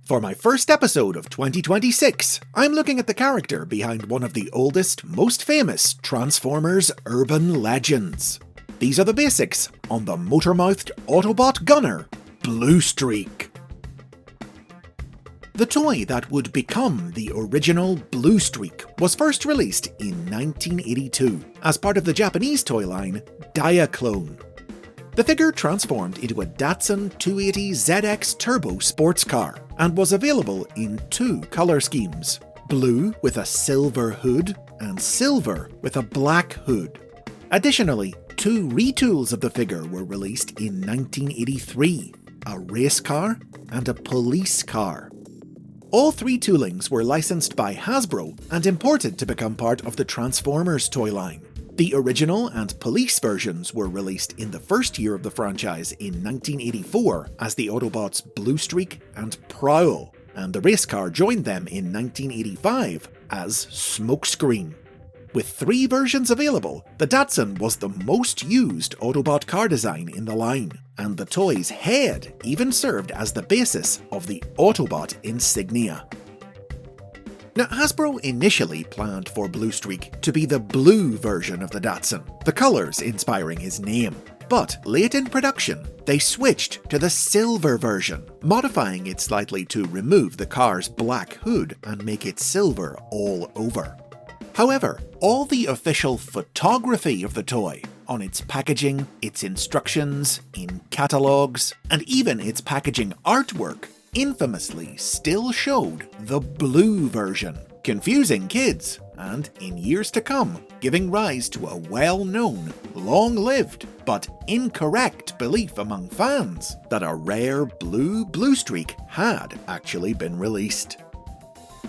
For my first episode of 2026, I'm looking at the character behind one of the oldest, most famous Transformers urban legends. These are the basics on the motor-mouthed Autobot gunner, BLUESTREAK. The toy that would become the original BLUESTREAK was first released in 1982 as part of the Japanese toy line Diaclone. The figure transformed into a Datsun 280ZX Turbo sports car and was available in two colour schemes, blue with a silver hood and silver with a black hood. Additionally, two retools of the figure were released in 1983, a race car and a police car. All three toolings were licensed by Hasbro and imported to become part of the Transformers toy line. The original and police versions were released in the first year of the franchise in 1984 as the Autobots BLUESTREAK and Prowl, and the race car joined them in 1985 as Smokescreen. With three versions available, the Datsun was the most used Autobot car design in the line, and the toy's head even served as the basis of the Autobot insignia. Now, Hasbro initially planned for BLUESTREAK to be the blue version of the Datsun, the colours inspiring his name. But late in production, they switched to the silver version, modifying it slightly to remove the car's black hood and make it silver all over. However, all the official photography of the toy, on its packaging, its instructions, in catalogues, and even its packaging artwork, infamously still showed the blue version, confusing kids, and in years to come, giving rise to a well-known, long-lived, but incorrect belief among fans that a rare blue BLUESTREAK had actually been released.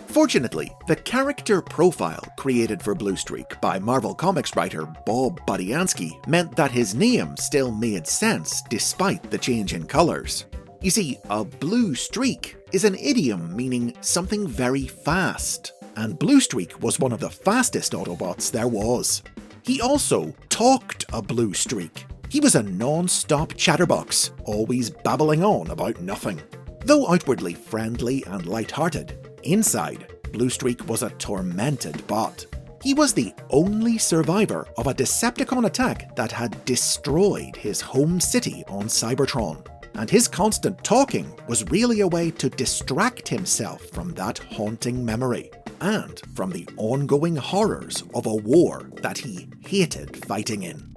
Fortunately, the character profile created for BLUESTREAK by Marvel Comics writer Bob Budiansky meant that his name still made sense despite the change in colours. You see, a blue streak is an idiom meaning something very fast, and BLUESTREAK was one of the fastest Autobots there was. He also talked a blue streak. He was a non-stop chatterbox, always babbling on about nothing. Though outwardly friendly and light-hearted, inside, BLUESTREAK was a tormented bot. He was the only survivor of a Decepticon attack that had destroyed his home city on Cybertron. And his constant talking was really a way to distract himself from that haunting memory, and from the ongoing horrors of a war that he hated fighting in.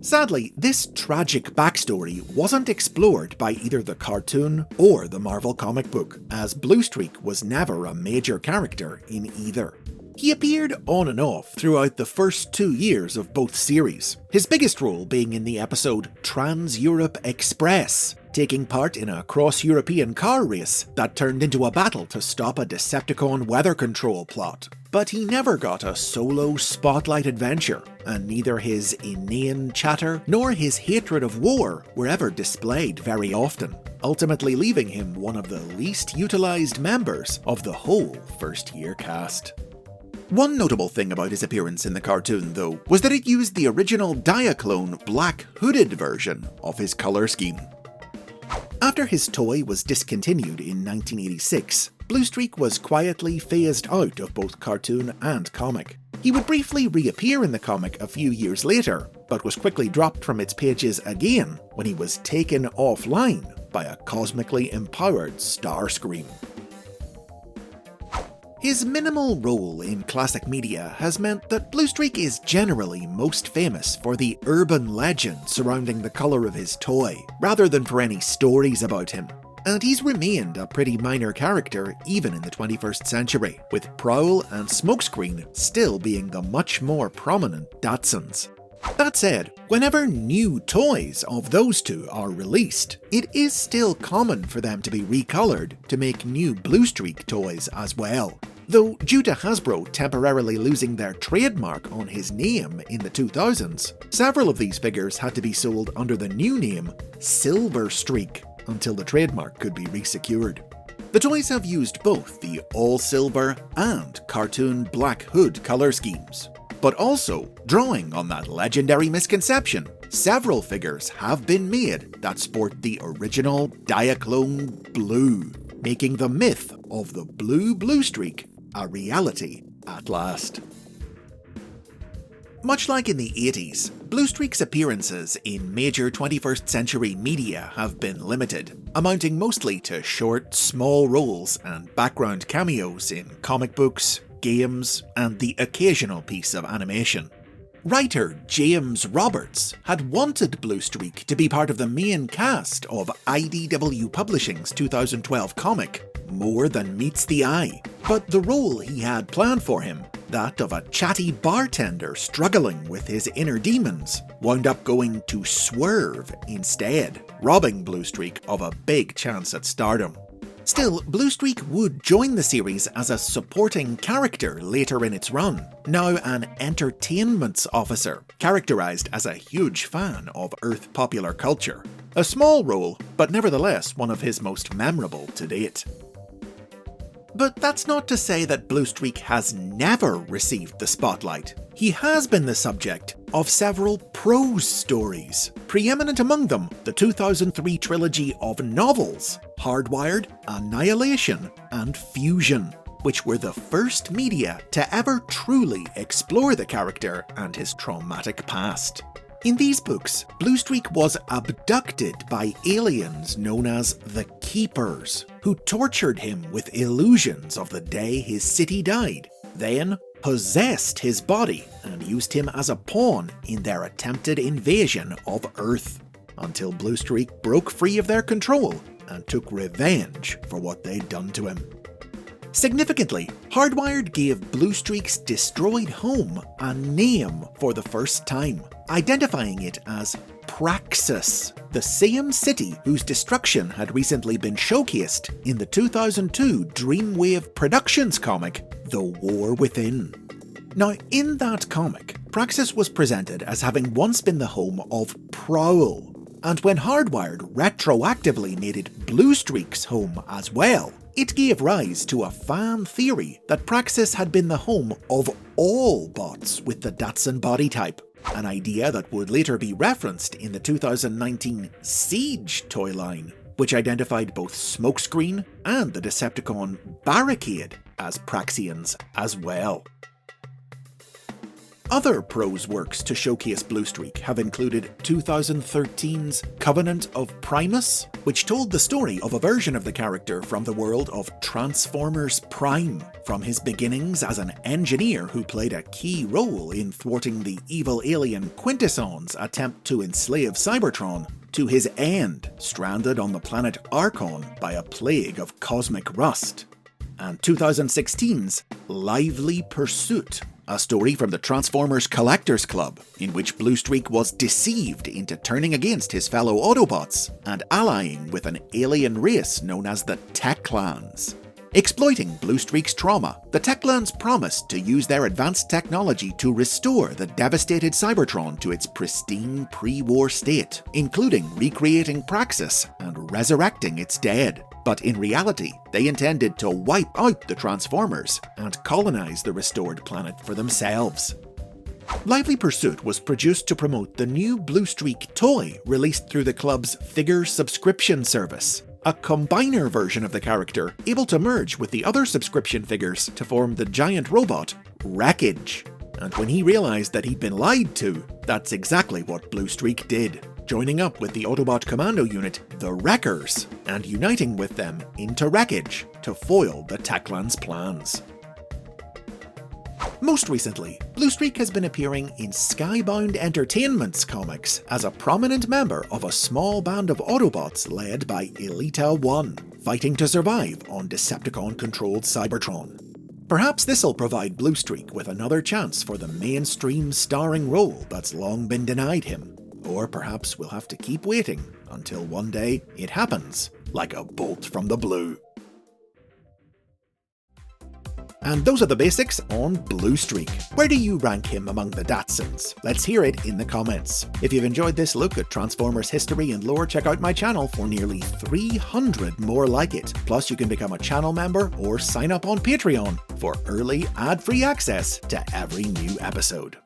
Sadly, this tragic backstory wasn't explored by either the cartoon or the Marvel comic book, as BLUESTREAK was never a major character in either. He appeared on and off throughout the first 2 years of both series, his biggest role being in the episode Trans-Europe Express, taking part in a cross-European car race that turned into a battle to stop a Decepticon weather control plot. But he never got a solo spotlight adventure, and neither his inane chatter nor his hatred of war were ever displayed very often, ultimately leaving him one of the least utilised members of the whole first-year cast. One notable thing about his appearance in the cartoon, though, was that it used the original Diaclone black hooded version of his colour scheme. After his toy was discontinued in 1986, BLUESTREAK was quietly phased out of both cartoon and comic. He would briefly reappear in the comic a few years later, but was quickly dropped from its pages again when he was taken offline by a cosmically empowered Starscream. His minimal role in classic media has meant that BLUESTREAK is generally most famous for the urban legend surrounding the colour of his toy, rather than for any stories about him. And he's remained a pretty minor character even in the 21st century, with Prowl and Smokescreen still being the much more prominent Datsuns. That said, whenever new toys of those two are released, it is still common for them to be recoloured to make new BLUESTREAK toys as well. Though due to Hasbro temporarily losing their trademark on his name in the 2000s, several of these figures had to be sold under the new name SilverStreak until the trademark could be resecured. The toys have used both the all-silver and cartoon black hood colour schemes, but also, drawing on that legendary misconception, several figures have been made that sport the original Diaclone blue. making the myth of the blue streak a reality at last. Much like in the 80s, BLUESTREAK's appearances in major 21st century media have been limited, amounting mostly to short, small roles and background cameos in comic books, games, and the occasional piece of animation. Writer James Roberts had wanted BLUESTREAK to be part of the main cast of IDW Publishing's 2012 comic, More Than Meets the Eye, but the role he had planned for him, that of a chatty bartender struggling with his inner demons, wound up going to Swerve instead, robbing BLUESTREAK of a big chance at stardom. Still, BLUESTREAK would join the series as a supporting character later in its run, now an entertainments officer, characterised as a huge fan of Earth popular culture. A small role, but nevertheless one of his most memorable to date. But that's not to say that BLUESTREAK has never received the spotlight. He has been the subject of several prose stories, preeminent among them the 2003 trilogy of novels, Hardwired, Annihilation, and Fusion, which were the first media to ever truly explore the character and his traumatic past. In these books, BLUESTREAK was abducted by aliens known as the Keepers, who tortured him with illusions of the day his city died, then possessed his body and used him as a pawn in their attempted invasion of Earth, until BLUESTREAK broke free of their control and took revenge for what they'd done to him. Significantly, Hardwired gave BLUESTREAK's destroyed home a name for the first time, identifying it as Praxis, the same city whose destruction had recently been showcased in the 2002 Dreamwave Productions comic, The War Within. Now, in that comic, Praxis was presented as having once been the home of Prowl, and when Hardwired retroactively made it BLUESTREAK's home as well, it gave rise to a fan theory that Praxis had been the home of all bots with the Datsun body type, an idea that would later be referenced in the 2019 Siege toy line, which identified both Smokescreen and the Decepticon Barricade as Praxians as well. Other prose works to showcase BLUESTREAK have included 2013's Covenant of Primus, which told the story of a version of the character from the world of Transformers Prime, from his beginnings as an engineer who played a key role in thwarting the evil alien Quintesson's attempt to enslave Cybertron, to his end, stranded on the planet Archon by a plague of cosmic rust. And 2016's Lively Pursuit, a story from the Transformers Collectors Club, in which BLUESTREAK was deceived into turning against his fellow Autobots and allying with an alien race known as the Techlans. Exploiting BLUESTREAK's trauma, the Techlans promised to use their advanced technology to restore the devastated Cybertron to its pristine pre-war state, including recreating Praxis and resurrecting its dead. But in reality, they intended to wipe out the Transformers and colonize the restored planet for themselves. Lively Pursuit was produced to promote the new BLUESTREAK toy released through the club's figure subscription service, a combiner version of the character able to merge with the other subscription figures to form the giant robot Wreckage. And when he realized that he'd been lied to, that's exactly what BLUESTREAK did, joining up with the Autobot commando unit, the Wreckers, and uniting with them into Wreckage to foil the Techlan's plans. Most recently, BLUESTREAK has been appearing in Skybound Entertainment's comics as a prominent member of a small band of Autobots led by Elita 1, fighting to survive on Decepticon-controlled Cybertron. Perhaps this'll provide BLUESTREAK with another chance for the mainstream starring role that's long been denied him. Or perhaps we'll have to keep waiting until one day it happens like a bolt from the blue. And those are the basics on BLUESTREAK. Where do you rank him among the Datsuns? Let's hear it in the comments. If you've enjoyed this look at Transformers history and lore, check out my channel for nearly 300 more like it. Plus you can become a channel member or sign up on Patreon for early ad-free access to every new episode.